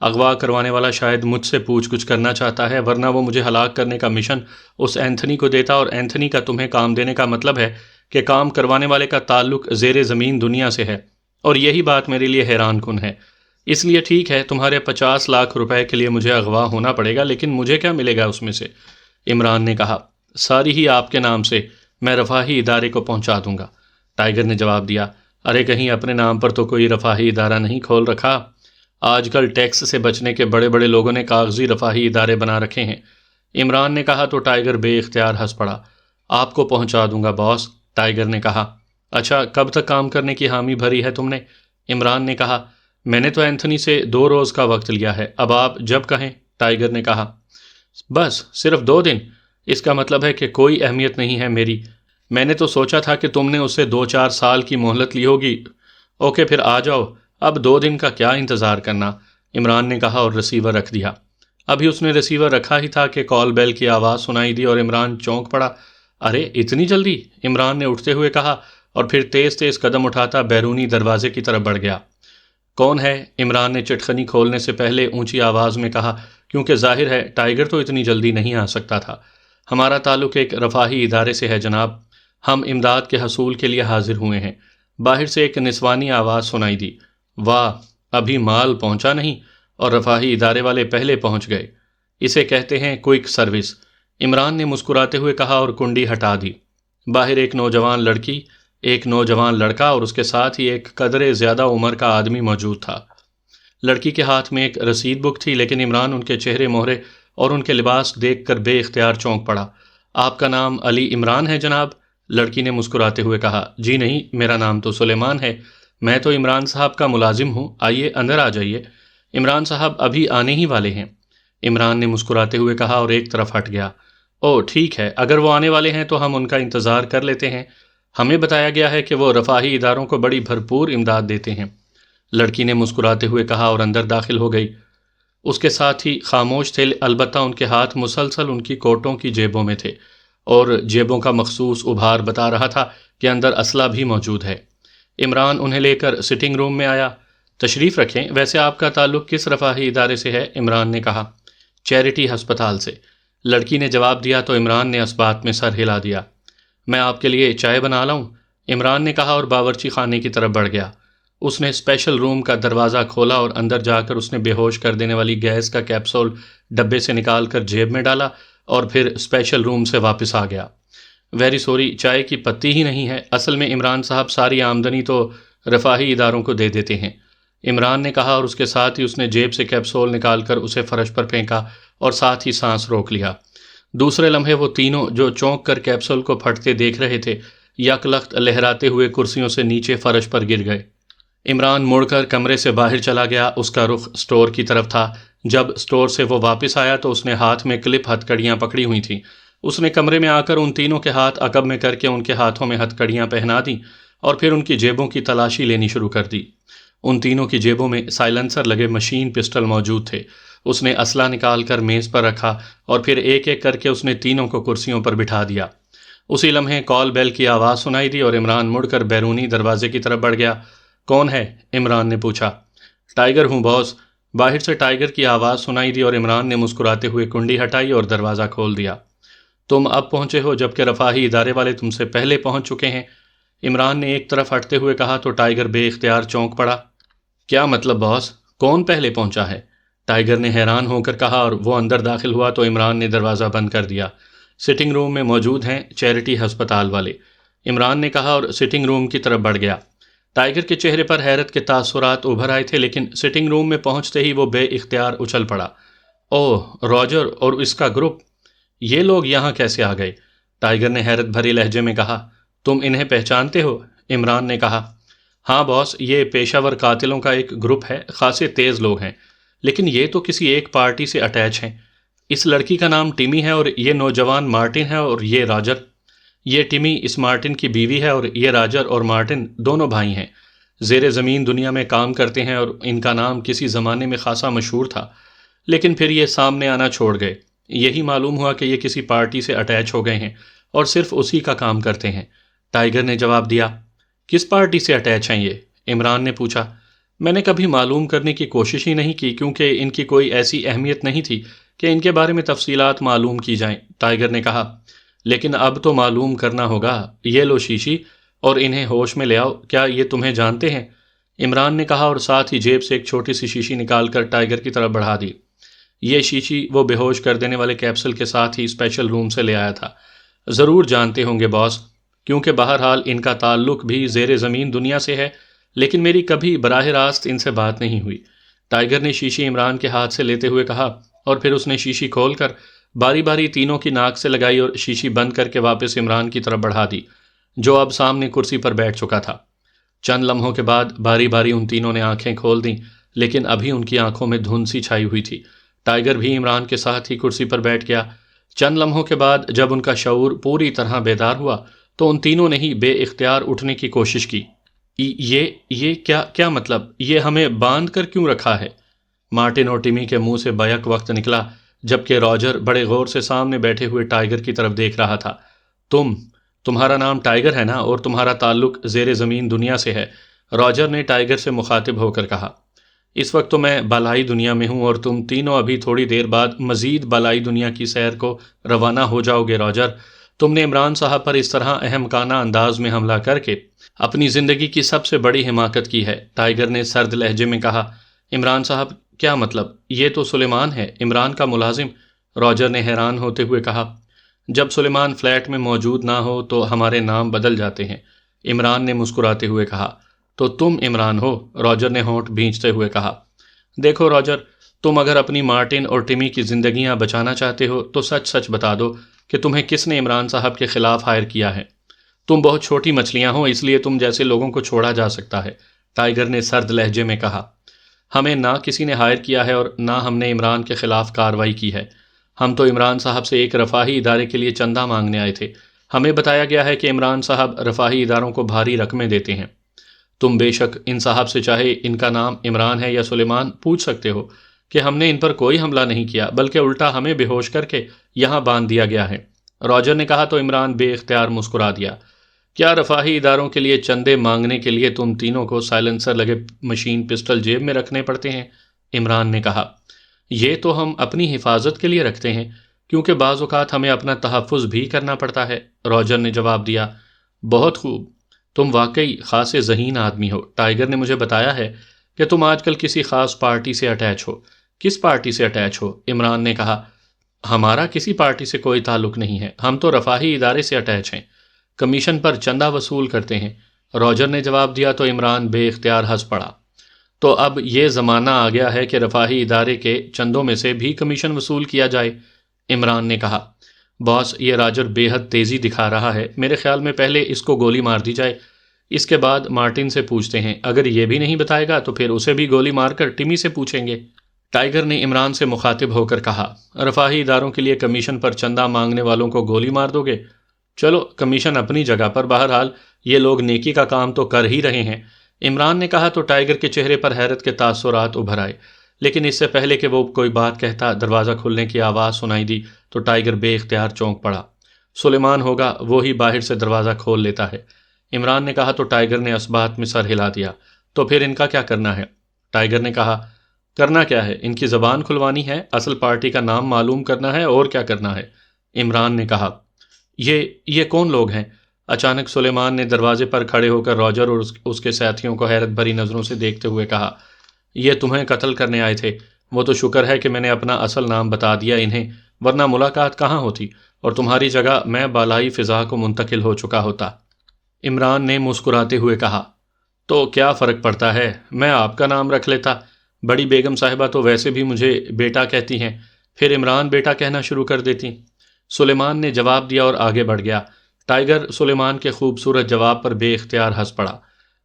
اغوا کروانے والا شاید مجھ سے پوچھ گچھ کرنا چاہتا ہے، ورنہ وہ مجھے ہلاک کرنے کا مشن اس اینتھنی کو دیتا، اور اینتھنی کا تمہیں کام دینے کا مطلب ہے کہ کام کروانے والے کا تعلق زیر زمین دنیا سے ہے، اور یہی بات میرے لیے حیران کن ہے۔ اس لیے ٹھیک ہے، تمہارے 50 لاکھ روپے کے لیے مجھے اغوا ہونا پڑے گا، لیکن مجھے کیا ملے گا اس میں سے؟ عمران نے کہا، ساری ہی آپ کے نام سے، میں رفاہی ادارے کو پہنچا دوں گا۔ ٹائیگر نے جواب دیا، ارے کہیں اپنے نام پر تو کوئی رفاہی ادارہ نہیں کھول رکھا؟ آج کل ٹیکس سے بچنے کے بڑے بڑے لوگوں نے کاغذی رفاہی ادارے بنا رکھے ہیں۔ عمران نے کہا تو ٹائیگر بے اختیار ہنس پڑا۔ آپ کو پہنچا دوں گا باس، ٹائیگر نے کہا۔ اچھا، کب تک کام کرنے کی حامی بھری ہے تم نے؟ عمران نے کہا، میں نے تو اینتھنی سے 2 روز کا وقت لیا ہے، اب آپ جب کہیں، ٹائیگر نے کہا۔ بس صرف 2 دن؟ اس کا مطلب ہے کہ کوئی اہمیت نہیں ہے میری؟ میں نے تو سوچا تھا کہ تم نے اس سے 2-4 سال کی مہلت لی ہوگی۔ اوکے پھر آ جاؤ، اب 2 دن کا کیا انتظار کرنا، عمران نے کہا اور ریسیور رکھ دیا۔ ابھی اس نے ریسیور رکھا ہی تھا کہ کال بیل کی آواز سنائی دی اور عمران چونک پڑا۔ ارے اتنی جلدی؟ عمران نے اٹھتے ہوئے کہا اور پھر تیز تیز قدم اٹھاتا بیرونی دروازے کی طرف بڑھ گیا۔ کون ہے؟ عمران نے چٹخنی کھولنے سے پہلے اونچی آواز میں کہا، کیونکہ ظاہر ہے ٹائیگر تو اتنی جلدی نہیں آ سکتا تھا۔ ہمارا تعلق ایک رفاہی ادارے سے ہے جناب، ہم امداد کے حصول کے لیے حاضر ہوئے ہیں۔ باہر سے ایک نسوانی آواز سنائی دی۔ واہ، ابھی مال پہنچا نہیں اور رفاہی ادارے والے پہلے پہنچ گئے، اسے کہتے ہیں کوئک سروس، عمران نے مسکراتے ہوئے کہا اور کنڈی ہٹا دی۔ باہر ایک نوجوان لڑکی، ایک نوجوان لڑکا اور اس کے ساتھ ہی ایک قدرے زیادہ عمر کا آدمی موجود تھا۔ لڑکی کے ہاتھ میں ایک رسید بک تھی، لیکن عمران ان کے چہرے مہرے اور ان کے لباس دیکھ کر بے اختیار چونک پڑا۔ آپ کا نام علی عمران ہے جناب؟ لڑکی نے مسکراتے ہوئے کہا۔ جی نہیں، میرا نام تو سلیمان ہے، میں تو عمران صاحب کا ملازم ہوں، آئیے اندر آ جائیے۔ عمران صاحب ابھی آنے ہی والے ہیں، عمران نے مسکراتے ہوئے کہا اور ایک طرف ہٹ گیا۔ او ٹھیک ہے، اگر وہ آنے والے ہیں تو ہم ان کا انتظار کر لیتے ہیں، ہمیں بتایا گیا ہے کہ وہ رفاہی اداروں کو بڑی بھرپور امداد دیتے ہیں، لڑکی نے مسکراتے ہوئے کہا اور اندر داخل ہو گئی۔ اس کے ساتھ ہی خاموش تھے، البتہ ان کے ہاتھ مسلسل ان کی کوٹوں کی جیبوں میں تھے، اور جیبوں کا مخصوص ابھار بتا رہا تھا کہ اندر اسلحہ بھی موجود ہے۔ عمران انہیں لے کر سٹنگ روم میں آیا۔ تشریف رکھیں، ویسے آپ کا تعلق کس رفاہی ادارے سے ہے؟ عمران نے کہا۔ چیریٹی ہسپتال سے، لڑکی نے جواب دیا تو عمران نے اس بات میں سر ہلا دیا۔ میں آپ کے لیے چائے بنا لاؤں؟ عمران نے کہا اور باورچی خانے کی طرف بڑھ گیا۔ اس نے اسپیشل روم کا دروازہ کھولا اور اندر جا کر اس نے بے ہوش کر دینے والی گیس کا کیپسول ڈبے سے نکال کر جیب میں ڈالا اور پھر اسپیشل روم سے واپس آ گیا۔ ویری سوری، چائے کی پتی ہی نہیں ہے، اصل میں عمران صاحب ساری آمدنی تو رفاہی اداروں کو دے دیتے ہیں، عمران نے کہا اور اس کے ساتھ ہی اس نے جیب سے کیپسول نکال کر اسے فرش پر پھینکا اور ساتھ ہی سانس روک لیا۔ دوسرے لمحے وہ تینوں جو چونک کر کیپسول کو پھٹتے دیکھ رہے تھے، یک لخت لہراتے ہوئے کرسیوں سے نیچے فرش پر گر گئے۔ عمران مڑ کر کمرے سے باہر چلا گیا، اس کا رخ سٹور کی طرف تھا۔ جب سٹور سے وہ واپس آیا تو اس نے ہاتھ میں کلپ ہتھ کڑیاں پکڑی ہوئی تھیں۔ اس نے کمرے میں آ کر ان تینوں کے ہاتھ عقب میں کر کے ان کے ہاتھوں میں ہتھ کڑیاں پہنا دیں اور پھر ان کی جیبوں کی تلاشی لینی شروع کر دی۔ ان تینوں کی جیبوں میں سائلنسر لگے مشین پسٹل موجود تھے۔ اس نے اسلحہ نکال کر میز پر رکھا اور پھر ایک ایک کر کے اس نے تینوں کو کرسیوں پر بٹھا دیا۔ اسی لمحے کال بیل کی آواز سنائی دی اور عمران مڑ کر بیرونی دروازے کی طرف بڑھ گیا۔ کون ہے؟ عمران نے پوچھا۔ ٹائیگر ہوں باس، باہر سے ٹائیگر کی آواز سنائی دی اور عمران نے مسکراتے ہوئے کنڈی ہٹائی اور دروازہ کھول دیا۔ تم اب پہنچے ہو جبکہ رفاہی ادارے والے تم سے پہلے پہنچ چکے ہیں، عمران نے ایک طرف ہٹتے ہوئے کہا تو ٹائیگر بے اختیار چونک پڑا۔ کیا مطلب باس؟ کون پہلے پہنچا ہے؟ ٹائیگر نے حیران ہو کر کہا اور وہ اندر داخل ہوا تو عمران نے دروازہ بند کر دیا۔ سٹنگ روم میں موجود ہیں چیریٹی ہسپتال والے، عمران نے کہا اور سٹنگ روم کی طرف بڑھ گیا۔ ٹائیگر کے چہرے پر حیرت کے تاثرات ابھر آئے تھے، لیکن سٹنگ روم میں پہنچتے ہی وہ بے اختیار اچھل پڑا۔ اوہ، راجر اور اس کا گروپ، یہ لوگ یہاں کیسے آ گئے؟ ٹائیگر نے حیرت بھری لہجے میں کہا۔ تم انہیں پہچانتے ہو؟ عمران نے کہا۔ ہاں باس، یہ پیشہ ور قاتلوں کا ایک گروپ ہے، خاصے تیز لوگ ہیں، لیکن یہ تو کسی ایک پارٹی سے اٹیچ ہیں۔ اس لڑکی کا نام ٹیمی ہے اور یہ نوجوان مارٹن ہے اور یہ راجر۔ یہ ٹیمی اس مارٹن کی بیوی ہے اور یہ راجر اور مارٹن دونوں بھائی ہیں، زیر زمین دنیا میں کام کرتے ہیں اور ان کا نام کسی زمانے میں خاصا مشہور تھا، لیکن پھر یہ سامنے آنا چھوڑ گئے۔ یہی معلوم ہوا کہ یہ کسی پارٹی سے اٹیچ ہو گئے ہیں اور صرف اسی کا کام کرتے ہیں، ٹائیگر نے جواب دیا۔ کس پارٹی سے اٹیچ ہیں یہ؟ عمران نے پوچھا۔ میں نے کبھی معلوم کرنے کی کوشش ہی نہیں کی کیونکہ ان کی کوئی ایسی اہمیت نہیں تھی کہ ان کے بارے میں تفصیلات معلوم کی جائیں، ٹائیگر نے کہا۔ لیکن اب تو معلوم کرنا ہوگا۔ یہ لو شیشی اور انہیں ہوش میں لے آؤ، کیا یہ تمہیں جانتے ہیں؟ عمران نے کہا اور ساتھ ہی جیب سے ایک چھوٹی سی شیشی نکال کر ٹائیگر کی طرف بڑھا دی۔ یہ شیشی وہ بے ہوش کر دینے والے کیپسول کے ساتھ ہی اسپیشل روم سے لے آیا تھا۔ ضرور جانتے ہوں گے باس، کیونکہ بہرحال ان کا تعلق بھی زیر زمین دنیا سے ہے، لیکن میری کبھی براہ راست ان سے بات نہیں ہوئی۔ ٹائیگر نے شیشی عمران کے ہاتھ سے لیتے ہوئے کہا اور پھر اس نے شیشی کھول کر باری باری تینوں کی ناک سے لگائی اور شیشی بند کر کے واپس عمران کی طرف بڑھا دی، جو اب سامنے کرسی پر بیٹھ چکا تھا۔ چند لمحوں کے بعد باری باری ان تینوں نے آنکھیں کھول دیں، لیکن ابھی ان کی آنکھوں میں دھند سی چھائی ہوئی تھی۔ ٹائیگر بھی عمران کے ساتھ ہی کرسی پر بیٹھ گیا۔ چند لمحوں کے بعد جب ان کا شعور پوری طرح بیدار ہوا تو ان تینوں نے ہی بے اختیار اٹھنے کی کوشش کی۔ یہ کیا مطلب؟ یہ ہمیں باندھ کر کیوں رکھا ہے؟ مارٹن اور ٹیمی کے منہ سے بیک وقت نکلا، جبکہ راجر بڑے غور سے سامنے بیٹھے ہوئے ٹائیگر کی طرف دیکھ رہا تھا۔ تمہارا نام ٹائیگر ہے نا، اور تمہارا تعلق زیر زمین دنیا سے ہے، راجر نے ٹائیگر سے مخاطب ہو کر کہا۔ اس وقت تو میں بالائی دنیا میں ہوں اور تم تینوں ابھی تھوڑی دیر بعد مزید بالائی دنیا کی سیر کو روانہ ہو جاؤ گے۔ راجر، تم نے عمران صاحب پر اس طرح احمقانہ انداز میں حملہ کر کے اپنی زندگی کی سب سے بڑی حماقت کی ہے، ٹائیگر نے سرد لہجے میں کہا۔ عمران صاحب کیا مطلب؟ یہ تو سلیمان ہے، عمران کا ملازم، راجر نے حیران ہوتے ہوئے کہا۔ جب سلیمان فلیٹ میں موجود نہ ہو تو ہمارے نام بدل جاتے ہیں، عمران نے مسکراتے ہوئے کہا۔ تو تم عمران ہو؟ راجر نے ہونٹ بھینچتے ہوئے کہا۔ دیکھو راجر، تم اگر اپنی مارٹن اور ٹیمی کی زندگیاں بچانا چاہتے ہو تو سچ سچ بتا دو کہ تمہیں کس نے عمران صاحب کے خلاف ہائر کیا ہے۔ تم بہت چھوٹی مچھلیاں ہو، اس لیے تم جیسے لوگوں کو چھوڑا جا سکتا ہے، ٹائیگر نے سرد لہجے میں کہا۔ ہمیں نہ کسی نے ہائر کیا ہے اور نہ ہم نے عمران کے خلاف کارروائی کی ہے۔ ہم تو عمران صاحب سے ایک رفاہی ادارے کے لیے چندہ مانگنے آئے تھے۔ ہمیں بتایا گیا ہے کہ عمران صاحب رفاہی اداروں کو بھاری رقمیں دیتے ہیں۔ تم بے شک ان صاحب سے چاہے ان کا نام عمران ہے یا سلیمان پوچھ سکتے ہو کہ ہم نے ان پر کوئی حملہ نہیں کیا، بلکہ الٹا ہمیں بے ہوش کر کے یہاں باندھ دیا گیا ہے، راجر نے کہا تو عمران بے اختیار مسکرا دیا۔ کیا رفاہی اداروں کے لیے چندے مانگنے کے لیے تم تینوں کو سائلنسر لگے مشین پسٹل جیب میں رکھنے پڑتے ہیں؟ عمران نے کہا۔ یہ تو ہم اپنی حفاظت کے لیے رکھتے ہیں، کیونکہ بعض اوقات ہمیں اپنا تحفظ بھی کرنا پڑتا ہے، راجر نے جواب دیا۔ بہت خوب، تم واقعی خاص ذہین آدمی ہو۔ ٹائیگر نے مجھے بتایا ہے کہ تم آج کل کسی خاص پارٹی سے اٹیچ ہو۔ کس پارٹی سے اٹیچ ہو؟ عمران نے کہا۔ ہمارا کسی پارٹی سے کوئی تعلق نہیں ہے، ہم تو رفاہی ادارے سے اٹیچ ہیں، کمیشن پر چندہ وصول کرتے ہیں، راجر نے جواب دیا تو عمران بے اختیار ہنس پڑا۔ تو اب یہ زمانہ آ گیا ہے کہ رفاہی ادارے کے چندوں میں سے بھی کمیشن وصول کیا جائے، عمران نے کہا۔ باس، یہ راجر بے حد تیزی دکھا رہا ہے، میرے خیال میں پہلے اس کو گولی مار دی جائے، اس کے بعد مارٹن سے پوچھتے ہیں، اگر یہ بھی نہیں بتائے گا تو پھر اسے بھی گولی مار کر ٹیمی سے پوچھیں گے، ٹائیگر نے عمران سے مخاطب ہو کر کہا۔ رفاہی اداروں کے لیے کمیشن پر چندہ مانگنے والوں کو گولی مار دو گے؟ چلو، کمیشن اپنی جگہ پر، بہرحال یہ لوگ نیکی کا کام تو کر ہی رہے ہیں، عمران نے کہا تو ٹائیگر کے چہرے پر حیرت کے تاثرات ابھر آئے، لیکن اس سے پہلے کہ وہ کوئی بات کہتا دروازہ کھلنے کی آواز سنائی دی تو ٹائیگر بے اختیار چونک پڑا۔ سلیمان ہوگا، وہی باہر سے دروازہ کھول لیتا ہے، عمران نے کہا تو ٹائیگر نے اس بات میں سر ہلا دیا۔ تو پھر ان کا کیا کرنا ہے؟ ٹائیگر نے کہا۔ کرنا کیا ہے؟ ان کی زبان کھلوانی ہے، اصل پارٹی کا نام معلوم کرنا ہے، اور کیا کرنا ہے، عمران نے کہا۔ یہ کون لوگ ہیں؟ اچانک سلیمان نے دروازے پر کھڑے ہو کر راجر اور اس کے ساتھیوں کو حیرت بھری نظروں سے دیکھتے ہوئے کہا۔ یہ تمہیں قتل کرنے آئے تھے، وہ تو شکر ہے کہ میں نے اپنا اصل نام بتا دیا انہیں، ورنہ ملاقات کہاں ہوتی اور تمہاری جگہ میں بالائی فضا کو منتقل ہو چکا ہوتا، عمران نے مسکراتے ہوئے کہا۔ تو کیا فرق پڑتا ہے، میں آپ کا نام رکھ لیتا، بڑی بیگم صاحبہ تو ویسے بھی مجھے بیٹا کہتی ہیں، پھر عمران بیٹا کہنا شروع کر دیتی، سلیمان نے جواب دیا اور آگے بڑھ گیا۔ ٹائیگر سلیمان کے خوبصورت جواب پر بے اختیار ہنس پڑا۔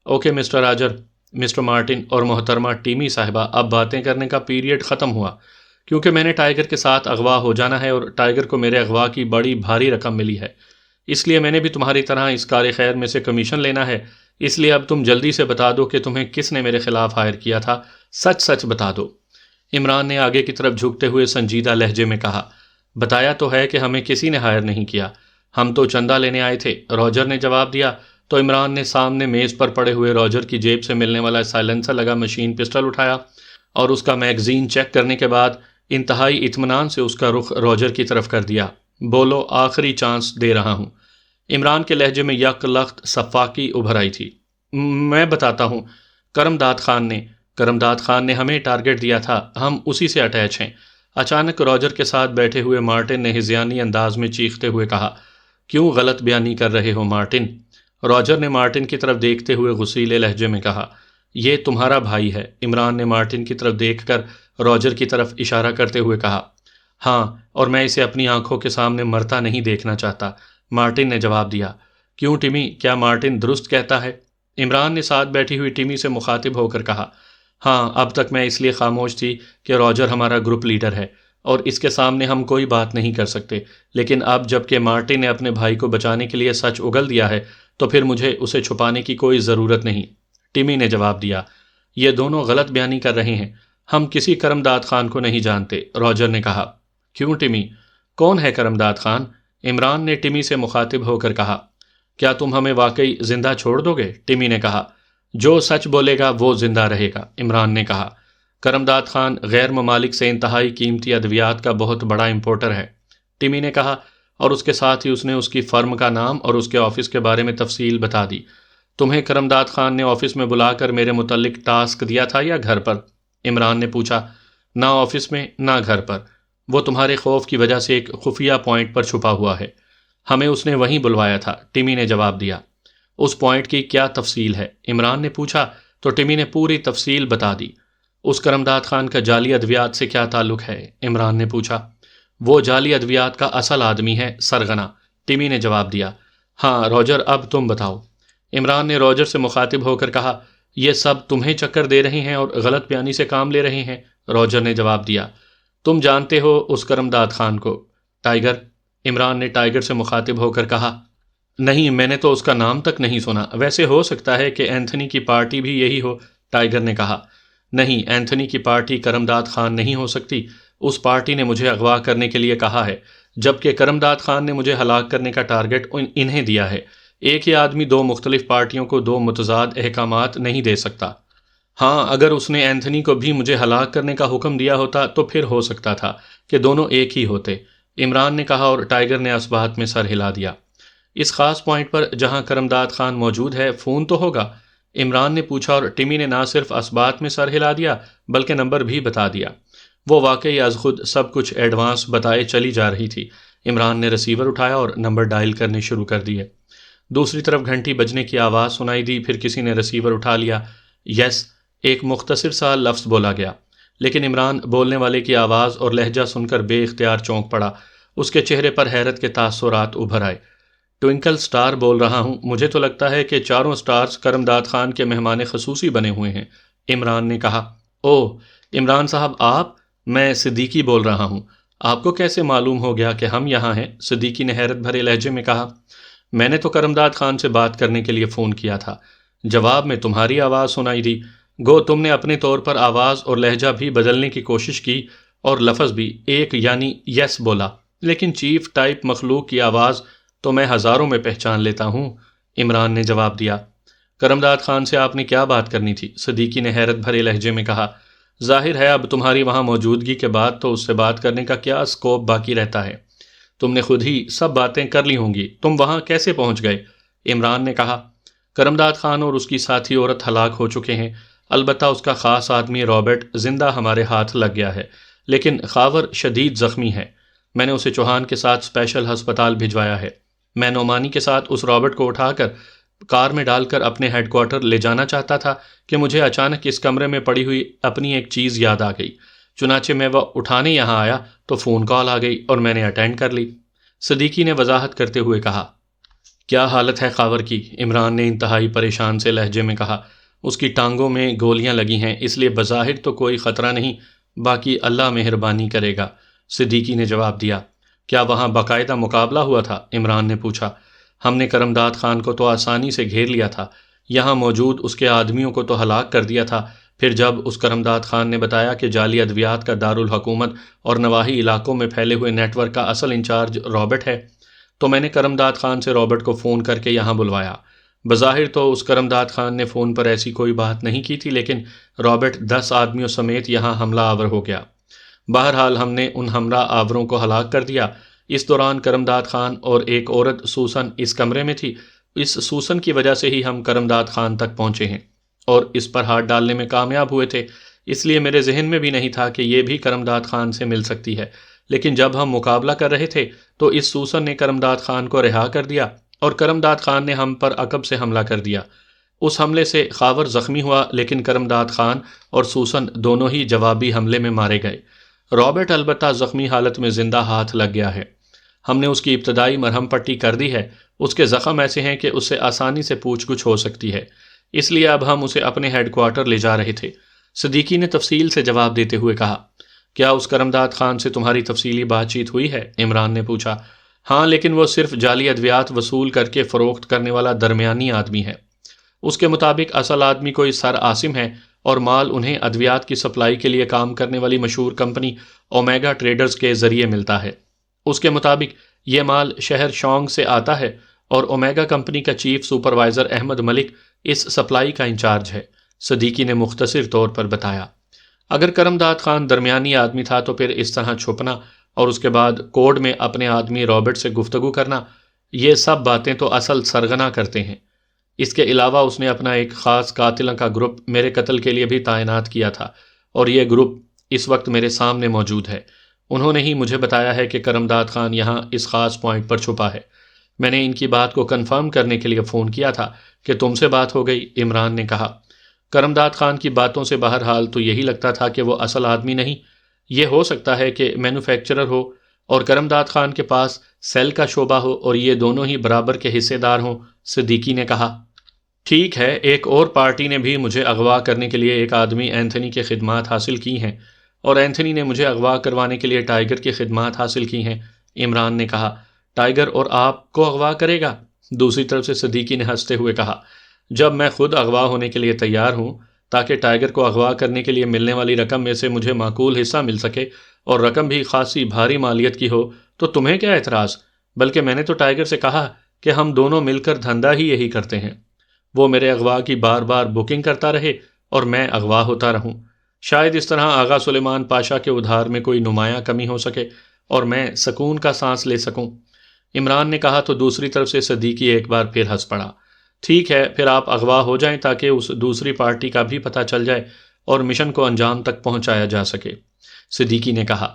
Okay mister Roger, mister Martin اور محترمہ ٹیمی صاحبہ، اب باتیں کرنے کا پیریڈ ختم ہوا، کیونکہ میں نے ٹائیگر کے ساتھ اغوا ہو جانا ہے اور ٹائیگر کو میرے اغوا کی بڑی بھاری رقم ملی ہے، اس لیے میں نے بھی تمہاری طرح اس کار خیر میں سے کمیشن لینا ہے، اس لیے اب تم جلدی سے بتا دو کہ تمہیں کس نے میرے خلاف ہائر کیا تھا، سچ سچ بتا دو، عمران نے آگے کی طرف جھکتے ہوئے سنجیدہ لہجے میں کہا۔ بتایا تو ہے کہ ہمیں کسی نے ہائر نہیں کیا، ہم تو چندہ لینے آئے تھے، راجر نے جواب دیا تو عمران نے سامنے میز پر پڑے ہوئے راجر کی جیب سے ملنے والا سائلنسر لگا مشین پسٹل اٹھایا اور اس کا میگزین چیک کرنے کے بعد انتہائی اطمینان سے اس کا رخ راجر کی طرف کر دیا۔ بولو، آخری چانس دے رہا ہوں۔ عمران کے لہجے میں یک لخت صفاقی ابھر آئی تھی۔ میں بتاتا ہوں، کرمداد خان نے ہمیں ٹارگٹ دیا تھا، ہم اسی سے اٹیچ ہیں۔ اچانک راجر کے ساتھ بیٹھے ہوئے مارٹن نے ہذیانی انداز میں چیختے ہوئے کہا، کیوں غلط بیانی کر رہے ہو مارٹن؟ راجر نے مارٹن کی طرف دیکھتے ہوئے غصیلے لہجے میں کہا، یہ تمہارا بھائی ہے۔ عمران نے مارٹن کی طرف دیکھ کر راجر کی طرف اشارہ کرتے ہوئے کہا، ہاں، اور میں اسے اپنی آنکھوں کے سامنے مرتا نہیں دیکھنا چاہتا، مارٹن نے جواب دیا۔ کیوں ٹمی، کیا مارٹن درست کہتا ہے؟ عمران نے ساتھ بیٹھی ہوئی ٹمی سے مخاطب ہو کر کہا، ہاں، اب تک میں اس لیے خاموش تھی کہ راجر ہمارا گروپ لیڈر ہے اور اس کے سامنے ہم کوئی بات نہیں کر سکتے، لیکن اب جب کہ مارٹن نے اپنے بھائی کو بچانے کے لیے سچ اگل دیا ہے تو پھر مجھے اسے چھپانے کی کوئی ضرورت نہیں، ٹمی نے جواب دیا۔ یہ دونوں غلط بیانی کر رہے ہیں، ہم کسی کرمداد خان کو نہیں جانتے، راجر نے کہا۔ کیوں ٹمی، کون ہے کرمداد خان؟ عمران نے ٹمی سے مخاطب ہو کر کہا۔ کیا تم ہمیں واقعی زندہ چھوڑ دو گے؟ ٹمی نے کہا۔ جو سچ بولے گا وہ زندہ رہے گا، عمران نے کہا۔ کرمداد خان غیر ممالک سے انتہائی قیمتی ادویات کا بہت بڑا امپورٹر ہے، ٹمی نے کہا، اور اس کے ساتھ ہی اس نے اس کی فرم کا نام اور اس کے آفس کے بارے میں تفصیل بتا دی۔ تمہیں کرمداد خان نے آفس میں بلا کر میرے متعلق ٹاسک دیا تھا یا گھر پر؟ عمران نے پوچھا۔ نہ آفس میں نہ گھر پر، وہ تمہارے خوف کی وجہ سے ایک خفیہ پوائنٹ پر چھپا ہوا ہے، ہمیں اس نے وہیں بلوایا تھا، ٹمی نے جواب دیا۔ اس پوائنٹ کی کیا تفصیل ہے؟ عمران نے پوچھا تو ٹمی نے پوری تفصیل بتا دی۔ اس کرمداد خان کا جعلی ادویات سے کیا تعلق ہے؟ عمران نے پوچھا۔ وہ جعلی ادویات کا اصل آدمی ہے، سرغنہ، ٹمی نے جواب دیا۔ ہاں راجر، اب تم بتاؤ۔ عمران نے راجر سے مخاطب ہو کر کہا، یہ سب تمہیں چکر دے رہے ہیں اور غلط بیانی سے کام لے رہے ہیں، راجر نے جواب دیا۔ تم جانتے ہو اس کرمداد خان کو؟ ٹائیگر، عمران نے ٹائیگر سے مخاطب ہو کر کہا۔ نہیں، میں نے تو اس کا نام تک نہیں سنا، ویسے ہو سکتا ہے کہ اینتھنی کی پارٹی بھی یہی ہو، ٹائیگر نے کہا۔ نہیں، اینتھنی کی پارٹی کرمداد خان نہیں ہو سکتی، اس پارٹی نے مجھے اغوا کرنے کے لیے کہا ہے، جبکہ کرمداد خان نے مجھے ہلاک کرنے کا ٹارگٹ انہیں دیا ہے۔ ایک ہی آدمی دو مختلف پارٹیوں کو دو متضاد احکامات نہیں دے سکتا۔ ہاں، اگر اس نے اینتھنی کو بھی مجھے ہلاک کرنے کا حکم دیا ہوتا تو پھر ہو سکتا تھا کہ دونوں ایک ہی ہوتے، عمران نے کہا، اور ٹائیگر نے اس بات میں سر ہلا دیا۔ اس خاص پوائنٹ پر جہاں کرمداد خان موجود ہے فون تو ہوگا؟ عمران نے پوچھا، اور ٹمی نے نہ صرف اس بات میں سر ہلا دیا بلکہ نمبر بھی بتا دیا۔ وہ واقعی از خود سب کچھ ایڈوانس بتائے چلی جا رہی تھی۔ عمران نے ریسیور اٹھایا اور نمبر ڈائل کرنے شروع کر دیے۔ دوسری طرف گھنٹی بجنے کی آواز سنائی دی، پھر کسی نے ریسیور اٹھا لیا۔ یس، ایک مختصر سا لفظ بولا گیا، لیکن عمران بولنے والے کی آواز اور لہجہ سن کر بے اختیار چونک پڑا۔ اس کے چہرے پر حیرت کے تاثرات ابھر آئے۔ ٹوئنکل سٹار بول رہا ہوں، مجھے تو لگتا ہے کہ چاروں سٹارز کرمداد خان کے مہمان خصوصی بنے ہوئے ہیں، عمران نے کہا۔ اوہ عمران صاحب، آپ؟ میں صدیقی بول رہا ہوں۔ آپ کو کیسے معلوم ہو گیا کہ ہم یہاں ہیں؟ صدیقی نے حیرت بھرے لہجے میں کہا۔ میں نے تو کرمداد خان سے بات کرنے کے لیے فون کیا تھا، جواب میں تمہاری آواز سنائی دی، گو تم نے اپنے طور پر آواز اور لہجہ بھی بدلنے کی کوشش کی اور لفظ بھی ایک یعنی یس بولا، لیکن چیف ٹائپ مخلوق کی آواز تو میں ہزاروں میں پہچان لیتا ہوں، عمران نے جواب دیا۔ کرمداد خان سے آپ نے کیا بات کرنی تھی؟ صدیقی نے حیرت بھرے لہجے میں کہا۔ ظاہر ہے اب تمہاری وہاں موجودگی کے بعد تو اس سے بات کرنے کا کیا اسکوپ باقی رہتا ہے، تم نے خود ہی سب باتیں کر لی ہوں گی، تم وہاں کیسے پہنچ گئے؟ عمران نے کہا۔ کرمداد خان اور اس کی ساتھی عورت ہلاک ہو چکے ہیں، البتہ اس کا خاص آدمی رابرٹ زندہ ہمارے ہاتھ لگ گیا ہے، لیکن خاور شدید زخمی ہے۔ میں نے اسے چوہان کے ساتھ اسپیشل ہسپتال بھجوایا ہے۔ میں نعمانی کے ساتھ اس رابرٹ کو اٹھا کر کار میں ڈال کر اپنے ہیڈ کوارٹر لے جانا چاہتا تھا کہ مجھے اچانک اس کمرے میں پڑی ہوئی اپنی ایک چیز یاد آ گئی، چنانچہ میں وہ اٹھانے یہاں آیا تو فون کال آ گئی اور میں نے اٹینڈ کر لی، صدیقی نے وضاحت کرتے ہوئے کہا۔ کیا حالت ہے خاور کی؟ عمران نے انتہائی پریشان سے لہجے میں کہا۔ اس کی ٹانگوں میں گولیاں لگی ہیں، اس لیے بظاہر تو کوئی خطرہ نہیں، باقی اللہ مہربانی کرے گا، صدیقی نے جواب دیا۔ کیا وہاں باقاعدہ مقابلہ ہوا تھا؟ عمران نے پوچھا۔ ہم نے کرمداد خان کو تو آسانی سے گھیر لیا تھا، یہاں موجود اس کے آدمیوں کو تو ہلاک کر دیا تھا، پھر جب اس کرمداد خان نے بتایا کہ جعلی ادویات کا دارالحکومت اور نواحی علاقوں میں پھیلے ہوئے نیٹ ورک کا اصل انچارج رابرٹ ہے، تو میں نے کرمداد خان سے رابرٹ کو فون کر کے یہاں بلوایا۔ بظاہر تو اس کرمداد خان نے فون پر ایسی کوئی بات نہیں کی تھی، لیکن رابرٹ 10 آدمیوں سمیت یہاں حملہ آور ہو گیا۔ بہرحال ہم نے ان حملہ آوروں کو ہلاک کر دیا۔ اس دوران کرمداد خان اور ایک عورت سوسن اس کمرے میں تھی۔ اس سوسن کی وجہ سے ہی ہم کرمداد خان تک پہنچے ہیں اور اس پر ہاتھ ڈالنے میں کامیاب ہوئے تھے، اس لیے میرے ذہن میں بھی نہیں تھا کہ یہ بھی کرمداد خان سے مل سکتی ہے۔ لیکن جب ہم مقابلہ کر رہے تھے تو اس سوسن نے کرمداد خان کو رہا کر دیا اور کرمداد خان نے ہم پر عقب سے حملہ کر دیا۔ اس حملے سے خاور زخمی ہوا، لیکن کرمداد خان اور سوسن دونوں ہی جوابی حملے میں مارے گئے۔ رابرٹ البتہ زخمی حالت میں زندہ ہاتھ لگ گیا ہے۔ ہم نے اس کی ابتدائی مرہم پٹی کر دی ہے۔ اس کے زخم ایسے ہیں کہ اس سے آسانی سے پوچھ گچھ ہو سکتی ہے، اس لیے اب ہم اسے اپنے ہیڈ کوارٹر لے جا رہے تھے۔ صدیقی نے تفصیل سے جواب دیتے ہوئے کہا۔ کیا اس کرمداد خان سے تمہاری تفصیلی بات چیت ہوئی ہے؟ عمران نے پوچھا۔ ہاں، لیکن وہ صرف جعلی ادویات وصول کر کے فروخت کرنے والا درمیانی آدمی ہے۔ اس کے مطابق اصل آدمی کوئی سر عاصم ہے اور مال انہیں ادویات کی سپلائی کے لیے کام کرنے والی مشہور کمپنی اومیگا ٹریڈرز کے ذریعے ملتا ہے۔ اس کے مطابق یہ مال شہر شونگ سے آتا ہے اور اومیگا کمپنی کا چیف سپروائزر احمد ملک اس سپلائی کا انچارج ہے، صدیقی نے مختصر طور پر بتایا۔ اگر کرمداد خان درمیانی آدمی تھا تو پھر اس طرح چھپنا اور اس کے بعد کوڈ میں اپنے آدمی رابرٹ سے گفتگو کرنا، یہ سب باتیں تو اصل سرغنہ کرتے ہیں۔ اس کے علاوہ اس نے اپنا ایک خاص قاتلوں کا گروپ میرے قتل کے لیے بھی تعینات کیا تھا، اور یہ گروپ اس وقت میرے سامنے موجود ہے۔ انہوں نے ہی مجھے بتایا ہے کہ کرمداد خان یہاں اس خاص پوائنٹ پر چھپا ہے۔ میں نے ان کی بات کو کنفرم کرنے کے لیے فون کیا تھا کہ تم سے بات ہو گئی، عمران نے کہا۔ کرمداد خان کی باتوں سے بہرحال تو یہی لگتا تھا کہ وہ اصل آدمی نہیں، یہ ہو سکتا ہے کہ مینوفیکچرر ہو اور کرمداد خان کے پاس سیل کا شعبہ ہو اور یہ دونوں ہی برابر کے حصے دار ہوں، صدیقی نے کہا۔ ٹھیک ہے، ایک اور پارٹی نے بھی مجھے اغوا کرنے کے لیے ایک آدمی اینتھنی کے خدمات حاصل کی ہیں، اور اینتھنی نے مجھے اغوا کروانے کے لیے ٹائیگر کی خدمات حاصل کی ہیں، عمران نے کہا۔ ٹائیگر اور آپ کو اغوا کرے گا؟ دوسری طرف سے صدیقی نے ہنستے ہوئے کہا۔ جب میں خود اغوا ہونے کے لیے تیار ہوں تاکہ ٹائیگر کو اغوا کرنے کے لیے ملنے والی رقم میں سے مجھے معقول حصہ مل سکے اور رقم بھی خاصی بھاری مالیت کی ہو، تو تمہیں کیا اعتراض؟ بلکہ میں نے تو ٹائیگر سے کہا کہ ہم دونوں مل کر دھندا ہی یہی کرتے ہیں، وہ میرے اغوا کی بار بار بکنگ کرتا رہے اور میں اغوا ہوتا رہوں۔ شاید اس طرح آغا سلیمان پاشا کے ادھار میں کوئی نمایاں کمی ہو سکے اور میں سکون کا سانس لے سکوں، عمران نے کہا۔ تو دوسری طرف سے صدیقی ایک بار پھر ہنس پڑا۔ ٹھیک ہے، پھر آپ اغوا ہو جائیں تاکہ اس دوسری پارٹی کا بھی پتہ چل جائے اور مشن کو انجام تک پہنچایا جا سکے، صدیقی نے کہا۔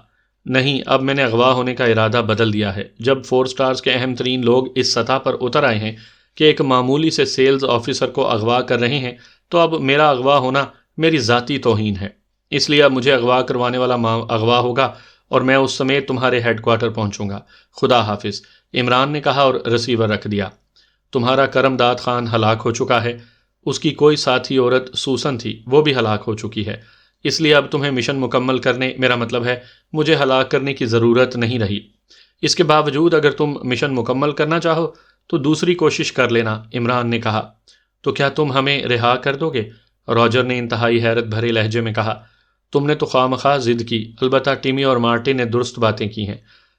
نہیں، اب میں نے اغوا ہونے کا ارادہ بدل دیا ہے۔ جب 4 سٹارز کے اہم ترین لوگ اس سطح پر اتر آئے ہیں کہ ایک معمولی سے سیلز آفیسر کو اغوا کر رہے ہیں، تو اب میرا اغوا ہونا میری ذاتی توہین ہے۔ اس لیے اب مجھے اغوا کروانے والا اغوا ہوگا اور میں اس سمیت تمہارے ہیڈ کوارٹر پہنچوں گا۔ خدا حافظ، عمران نے کہا اور ریسیور رکھ دیا۔ تمہارا کرمداد خان ہلاک ہو چکا ہے، اس کی کوئی ساتھی عورت سوسن تھی، وہ بھی ہلاک ہو چکی ہے، اس لیے اب تمہیں مشن مکمل کرنے، میرا مطلب ہے مجھے ہلاک کرنے کی ضرورت نہیں رہی۔ اس کے باوجود اگر تم مشن مکمل کرنا چاہو تو دوسری کوشش کر لینا، عمران نے کہا۔ تو کیا تم ہمیں رہا کر دو گے؟ راجر نے انتہائی حیرت بھرے لہجے میں کہا۔ تم نے تو خواہ ضد کی، البتہ ٹیمی اور مارٹن نے درست باتیں کی ہیں،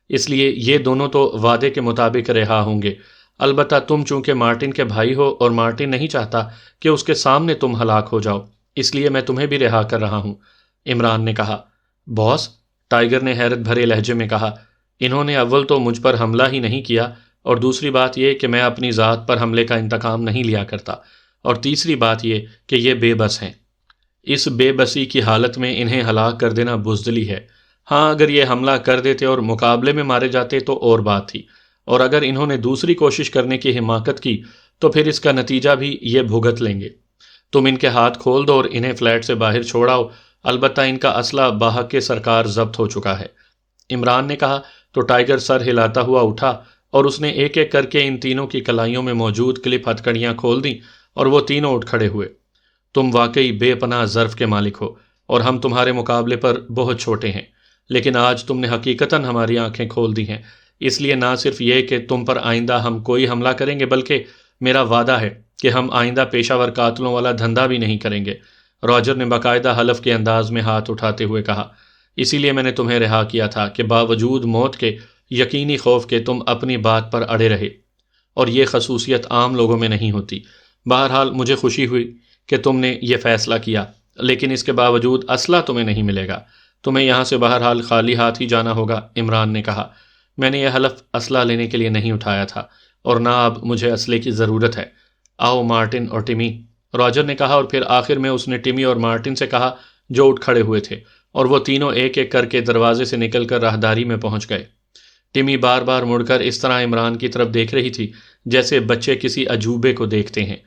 اس لیے یہ دونوں تو وعدے کے مطابق رہا ہوں گے۔ البتہ تم چونکہ مارٹن کے بھائی ہو اور مارٹن نہیں چاہتا کہ اس کے سامنے تم ہلاک ہو جاؤ، اس لیے میں تمہیں بھی رہا کر رہا ہوں، عمران نے کہا۔ باس، ٹائیگر نے حیرت بھرے لہجے میں کہا، انہوں نے اول تو مجھ پر حملہ ہی نہیں کیا، اور دوسری بات یہ کہ میں اپنی ذات پر حملے کا انتقام نہیں لیا کرتا، اور تیسری بات یہ کہ یہ بے بس ہیں۔ اس بے بسی کی حالت میں انہیں ہلاک کر دینا بزدلی ہے۔ ہاں، اگر یہ حملہ کر دیتے اور مقابلے میں مارے جاتے تو اور بات تھی، اور اگر انہوں نے دوسری کوشش کرنے کی حماقت کی تو پھر اس کا نتیجہ بھی یہ بھگت لیں گے۔ تم ان کے ہاتھ کھول دو اور انہیں فلیٹ سے باہر چھوڑاؤ، البتہ ان کا اسلحہ باحق سرکار ضبط ہو چکا ہے، عمران نے کہا۔ تو ٹائیگر سر ہلاتا ہوا اٹھا اور اس نے ایک ایک کر کے ان تینوں کی کلائیوں میں موجود کلپ ہتھکڑیاں کھول دیں اور وہ تینوں اٹھ کھڑے ہوئے۔ تم واقعی بے پناہ ظرف کے مالک ہو اور ہم تمہارے مقابلے پر بہت چھوٹے ہیں، لیکن آج تم نے حقیقتاً ہماری آنکھیں کھول دی ہیں، اس لیے نہ صرف یہ کہ تم پر آئندہ ہم کوئی حملہ کریں گے، بلکہ میرا وعدہ ہے کہ ہم آئندہ پیشہ ور قاتلوں والا دھندا بھی نہیں کریں گے، راجر نے باقاعدہ حلف کے انداز میں ہاتھ اٹھاتے ہوئے کہا۔ اسی لیے میں نے تمہیں رہا کیا تھا کہ باوجود موت کے یقینی خوف کے تم اپنی بات پر اڑے رہے، اور یہ خصوصیت عام لوگوں میں نہیں ہوتی۔ بہرحال مجھے خوشی ہوئی کہ تم نے یہ فیصلہ کیا، لیکن اس کے باوجود اسلحہ تمہیں نہیں ملے گا، تمہیں یہاں سے بہرحال خالی ہاتھ ہی جانا ہوگا۔ عمران نے کہا، میں نے یہ حلف اسلحہ لینے کے لیے نہیں اٹھایا تھا، اور نہ اب مجھے اسلحے کی ضرورت ہے۔ آؤ مارٹن اور ٹمی، راجر نے کہا، اور پھر آخر میں اس نے ٹمی اور مارٹن سے کہا جو اٹھ کھڑے ہوئے تھے، اور وہ تینوں ایک ایک کر کے دروازے سے نکل کر راہداری میں پہنچ گئے۔ ٹمی بار بار مڑ کر اس طرح عمران کی طرف دیکھ رہی تھی جیسے بچے کسی عجوبے کو دیکھتے ہیں۔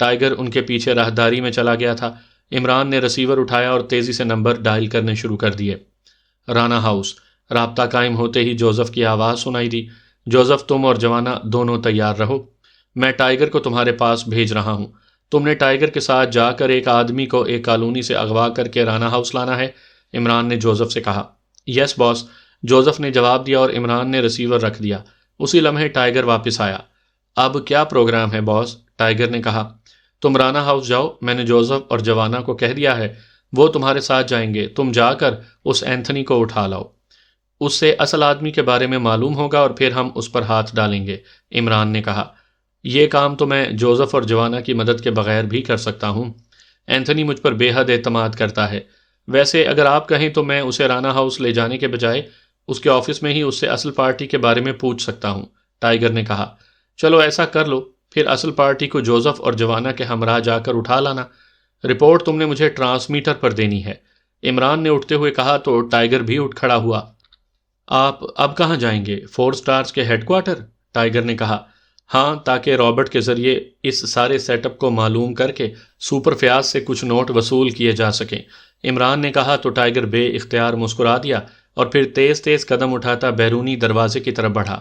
ٹائیگر ان کے پیچھے راہداری میں چلا گیا تھا۔ عمران نے ریسیور اٹھایا اور تیزی سے نمبر ڈائل کرنے شروع کر دیے۔ رانا ہاؤس۔ رابطہ قائم ہوتے ہی جوزف کی آواز سنائی دی، جوزف تم اور جوانا دونوں تیار رہو، میں ٹائیگر کو تمہارے پاس بھیج رہا ہوں۔ تم نے ٹائیگر کے ساتھ جا کر ایک آدمی کو ایک کالونی سے اغوا کر کے رانا ہاؤس لانا ہے، عمران نے جوزف سے کہا۔ یس باس، جوزف نے جواب دیا، اور عمران نے ریسیور رکھ دیا۔ اسی لمحے ٹائیگر واپس آیا۔ اب کیا پروگرام ہے باس؟ ٹائیگر نے کہا۔ تم رانا ہاؤس جاؤ، میں نے جوزف اور جوانا کو کہہ دیا ہے، وہ تمہارے ساتھ جائیں گے۔ تم جا کر اس اینتھنی کو اٹھا لاؤ، اس سے اصل آدمی کے بارے میں معلوم ہوگا اور پھر ہم اس پر ہاتھ ڈالیں گے، عمران نے کہا۔ یہ کام تو میں جوزف اور جوانا کی مدد کے بغیر بھی کر سکتا ہوں، اینتھنی مجھ پر بے حد اعتماد کرتا ہے۔ ویسے اگر آپ کہیں تو میں اسے رانا ہاؤس لے جانے کے بجائے اس کے آفس میں ہی اس سے اصل پارٹی کے بارے میں پوچھ سکتا ہوں، ٹائیگر نے کہا۔ چلو ایسا کر لو، پھر اصل پارٹی کو جوزف اور جوانا کے ہمراہ جا کر اٹھا لانا۔ رپورٹ تم نے مجھے ٹرانسمیٹر پر دینی ہے، عمران نے اٹھتے ہوئے کہا، تو ٹائیگر بھی اٹھ کھڑا ہوا۔ آپ اب کہاں جائیں گے؟ 4 سٹارز کے ہیڈ کوارٹر؟ ٹائیگر نے کہا۔ ہاں، تاکہ رابرٹ کے ذریعے اس سارے سیٹ اپ کو معلوم کر کے سپر فیاض سے کچھ نوٹ وصول کیے جا سکیں، عمران نے کہا۔ تو ٹائیگر بے اختیار مسکرا دیا اور پھر تیز تیز قدم اٹھاتا بیرونی دروازے کی طرف بڑھا۔